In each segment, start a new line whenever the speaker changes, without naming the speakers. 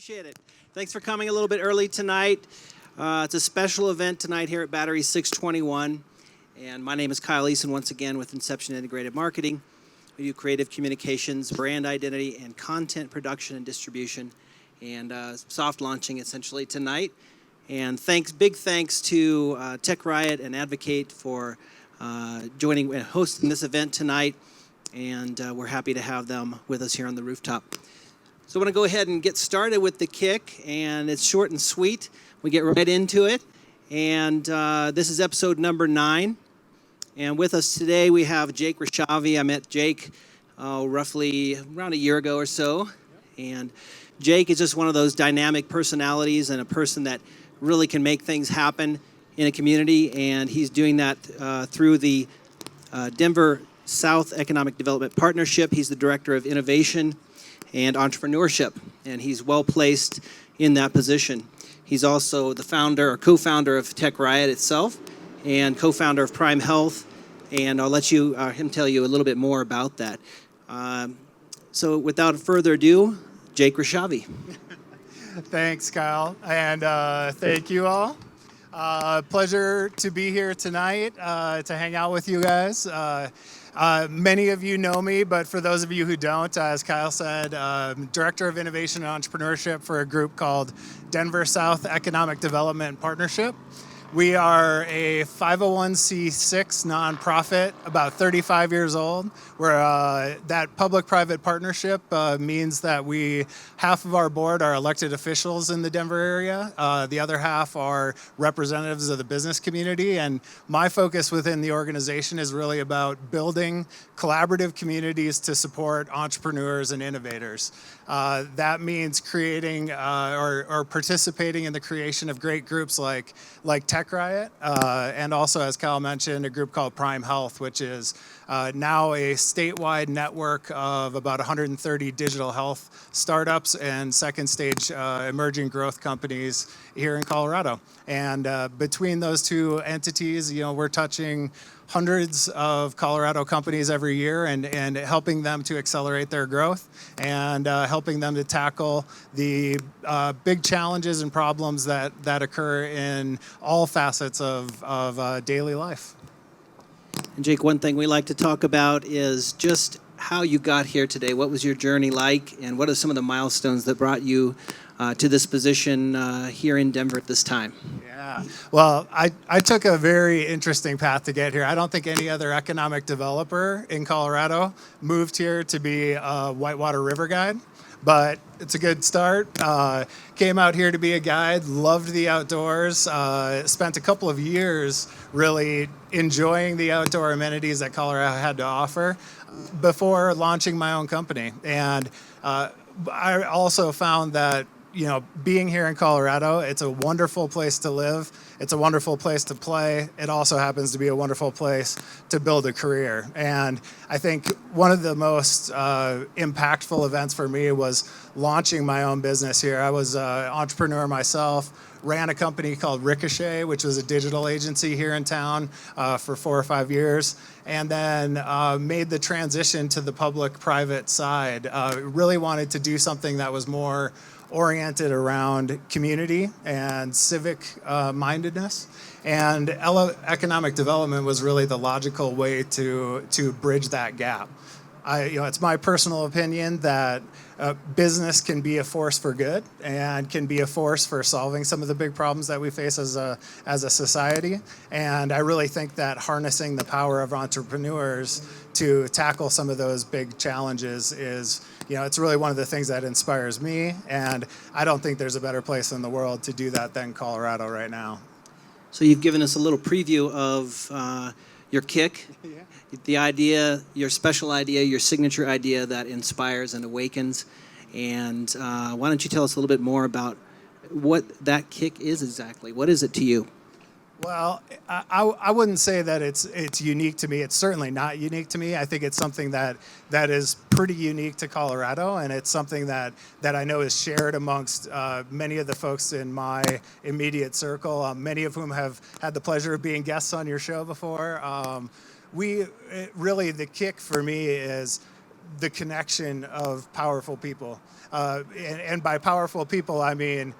Appreciate it. Thanks for coming a little bit early tonight. It's a special event tonight here at Battery 621. And my name is Kyle Eason, once again with Inception Integrated Marketing. We do creative communications, brand identity, and content production and distribution, and soft launching essentially tonight. And big thanks to Tech Riot and Advocate for joining and hosting this event tonight. And we're happy to have them with us here on the rooftop. So I want to go ahead and get started with the kick, and it's short and sweet. We get right into it. And this is episode number 9. And with us today we have Jake Rishavy. I met Jake roughly around a year ago or so. And Jake is just one of those dynamic personalities and a person that really can make things happen in a community. And he's doing that through the Denver South Economic Development Partnership. He's the Director of Innovation and Entrepreneurship, and he's well placed in that position. He's also the founder or co-founder of Tech Riot itself and co-founder of Prime Health, and I'll let him tell you a little bit more about that. So without further ado, Jake Rishavy.
Thanks, Kyle, and thank you all. Pleasure to be here tonight to hang out with you guys. Many of you know me, but for those of you who don't, as Kyle said, Director of Innovation and Entrepreneurship for a group called Denver South Economic Development Partnership. We are a 501c6 nonprofit, about 35 years old. That public-private partnership means that half of our board are elected officials in the Denver area. The other half are representatives of the business community. And my focus within the organization is really about building collaborative communities to support entrepreneurs and innovators. That means creating or participating in the creation of great groups like Tech Riot, and also, as Kyle mentioned, a group called Prime Health, which is now a statewide network of about 130 digital health startups and second stage emerging growth companies here in Colorado. And between those two entities, we're touching hundreds of Colorado companies every year and helping them to accelerate their growth and helping them to tackle the big challenges and problems that occur in all facets of daily life.
And Jake, one thing we like to talk about is just how you got here today. What was your journey like, and what are some of the milestones that brought you to this position here in Denver at this time?
Yeah, well, I took a very interesting path to get here. I don't think any other economic developer in Colorado moved here to be a whitewater river guide, but it's a good start. Came out here to be a guide, loved the outdoors, spent a couple of years really enjoying the outdoor amenities that Colorado had to offer before launching my own company. And I also found that being here in Colorado, it's a wonderful place to live. It's a wonderful place to play. It also happens to be a wonderful place to build a career. And I think one of the most impactful events for me was launching my own business here. I was an entrepreneur myself, ran a company called Ricochet, which was a digital agency here in town for 4 or 5 years, and then made the transition to the public-private side. Really wanted to do something that was more oriented around community and civic mindedness, and economic development was really the logical way to bridge that gap. It's my personal opinion that business can be a force for good and can be a force for solving some of the big problems that we face as a society. And I really think that harnessing the power of entrepreneurs to tackle some of those big challenges is, it's really one of the things that inspires me. And I don't think there's a better place in the world to do that than Colorado right now.
So you've given us a little preview of your kick, the idea, your special idea, your signature idea that inspires and awakens. And why don't you tell us a little bit more about what that kick is exactly? What is it to you?
Well, I wouldn't say that it's unique to me. It's certainly not unique to me. I think it's something that is pretty unique to Colorado, and it's something that I know is shared amongst many of the folks in my immediate circle, many of whom have had the pleasure of being guests on your show before. Really, the kick for me is the connection of powerful people. And by powerful people, I mean,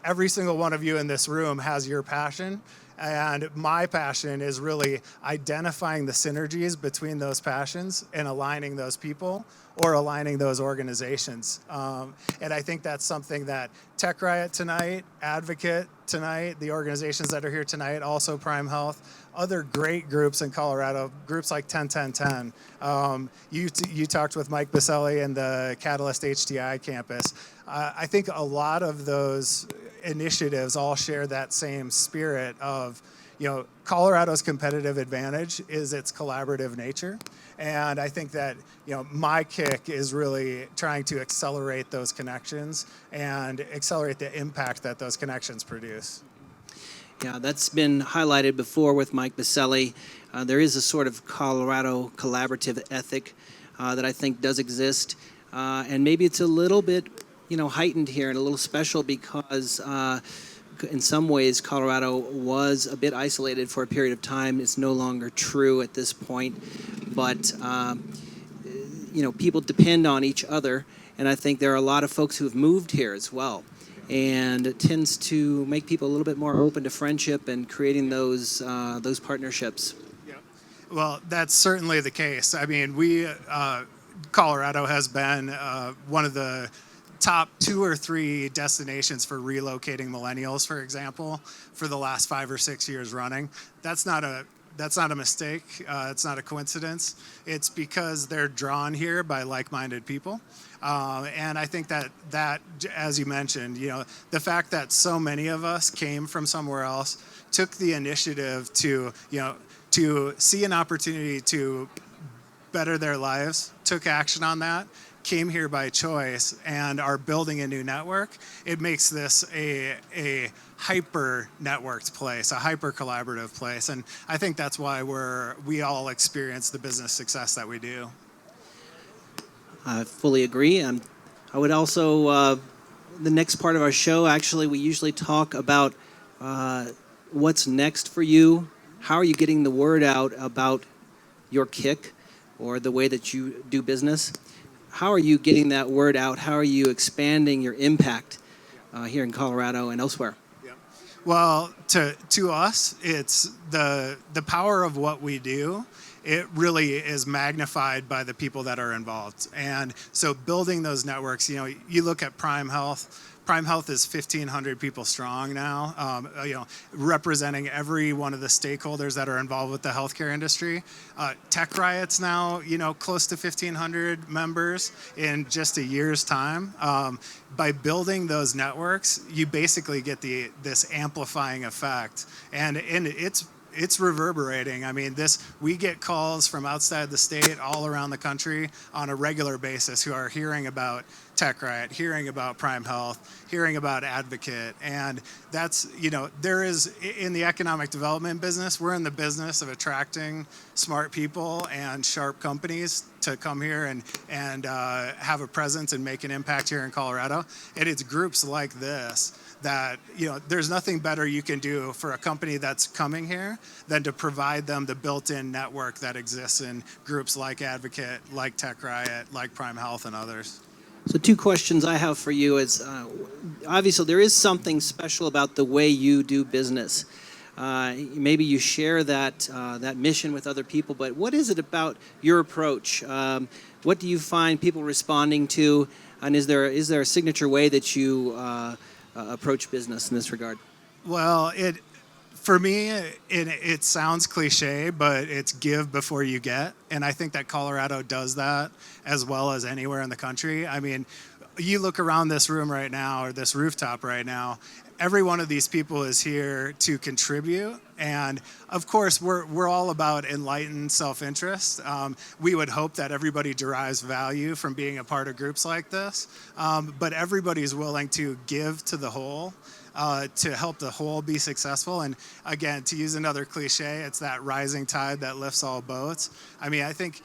every single one of you in this room has your passion. And my passion is really identifying the synergies between those passions and aligning those people or aligning those organizations. And I think that's something that Tech Riot tonight, Advocate tonight, the organizations that are here tonight, also Prime Health, other great groups in Colorado, groups like 10-10-10. You talked with Mike Baselli and the Catalyst HTI campus. I think a lot of those initiatives all share that same spirit of, Colorado's competitive advantage is its collaborative nature. And I think that, my kick is really trying to accelerate those connections and accelerate the impact that those connections produce.
Yeah, that's been highlighted before with Mike Baselli. There is a sort of Colorado collaborative ethic that I think does exist. And maybe it's a little bit, heightened here and a little special because in some ways Colorado was a bit isolated for a period of time. It's no longer true at this point. But, people depend on each other. And I think there are a lot of folks who have moved here as well. And it tends to make people a little bit more open to friendship and creating those partnerships.
Yeah. Well, that's certainly the case. I mean, Colorado has been one of the top 2 or 3 destinations for relocating millennials, for example, for the last 5 or 6 years running. That's not a mistake. It's not a coincidence. It's because they're drawn here by like-minded people. And I think that, as you mentioned, the fact that so many of us came from somewhere else, took the initiative to see an opportunity to better their lives, took action on that, came here by choice, and are building a new network, it makes this a hyper networked place, a hyper collaborative place. And I think that's why we all experience the business success that we do.
I fully agree. I would also, the next part of our show, actually, we usually talk about what's next for you. How are you getting the word out about your kick or the way that you do business? How are you getting that word out? How are you expanding your impact here in Colorado and elsewhere?
Yeah. Well, to us, it's the power of what we do. It really is magnified by the people that are involved. And so building those networks, you look at Prime Health. Prime Health is 1,500 people strong now, representing every one of the stakeholders that are involved with the healthcare industry. Tech Riot's now, close to 1,500 members in just a year's time. By building those networks, you basically get this amplifying effect, and it's reverberating. I mean, we get calls from outside the state, all around the country on a regular basis who are hearing about Tech Riot, hearing about Prime Health, hearing about Advocate. And that's, there is, in the economic development business, we're in the business of attracting smart people and sharp companies to come here and have a presence and make an impact here in Colorado. And it's groups like this that, there's nothing better you can do for a company that's coming here than to provide them the built-in network that exists in groups like Advocate, like Tech Riot, like Prime Health, and others.
So 2 questions I have for you is, obviously there is something special about the way you do business. Maybe you share that mission with other people, but what is it about your approach? What do you find people responding to, and is there a signature way that you approach business in this regard?
Well, for me, it sounds cliche, but it's give before you get. And I think that Colorado does that as well as anywhere in the country. I mean, you look around this room right now, or this rooftop right now, every one of these people is here to contribute. And of course, we're all about enlightened self-interest. We would hope that everybody derives value from being a part of groups like this. But everybody's willing to give to the whole. To help the whole be successful. And again, to use another cliche, it's that rising tide that lifts all boats. I mean, I think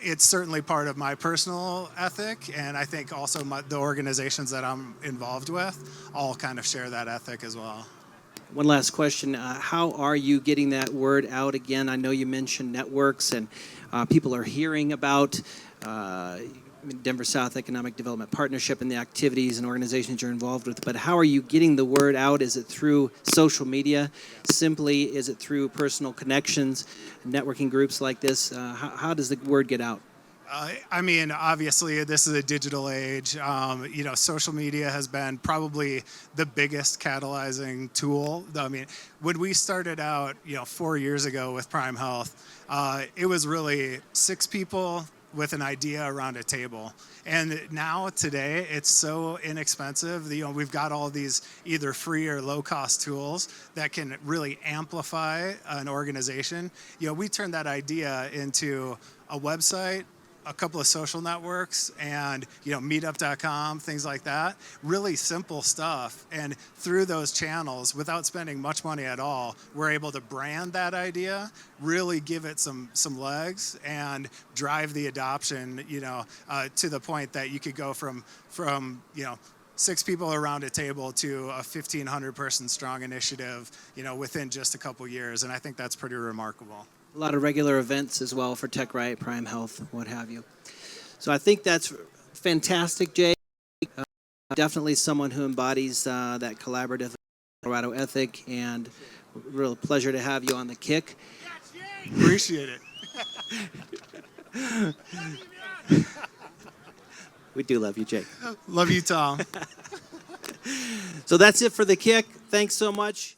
it's certainly part of my personal ethic, and I think also the organizations that I'm involved with all kind of share that ethic as well.
One last question. How are you getting that word out again? I know you mentioned networks and people are hearing about Denver South Economic Development Partnership and the activities and organizations you're involved with, but how are you getting the word out? Is it through social media? Simply, is it through personal connections, networking groups like this? How does the word get out?
I mean, obviously, this is a digital age. Social media has been probably the biggest catalyzing tool. I mean, when we started out, 4 years ago with Prime Health, it was really 6 people with an idea around a table. And now, today, it's so inexpensive. We've got all these either free or low-cost tools that can really amplify an organization. We turned that idea into a website, a couple of social networks, and meetup.com, things like that. Really simple stuff. And through those channels, without spending much money at all, we're able to brand that idea, really give it some legs, and drive the adoption, to the point that you could go from 6 people around a table to a 1,500 person strong initiative, within just a couple years. And I think that's pretty remarkable.
A lot of regular events as well for Tech Riot, Prime Health, what have you. So I think that's fantastic, Jay. Definitely someone who embodies that collaborative Colorado ethic, and real pleasure to have you on the kick.
Appreciate it.
We do love you, Jay.
Love you, Tom.
So that's it for the kick. Thanks so much.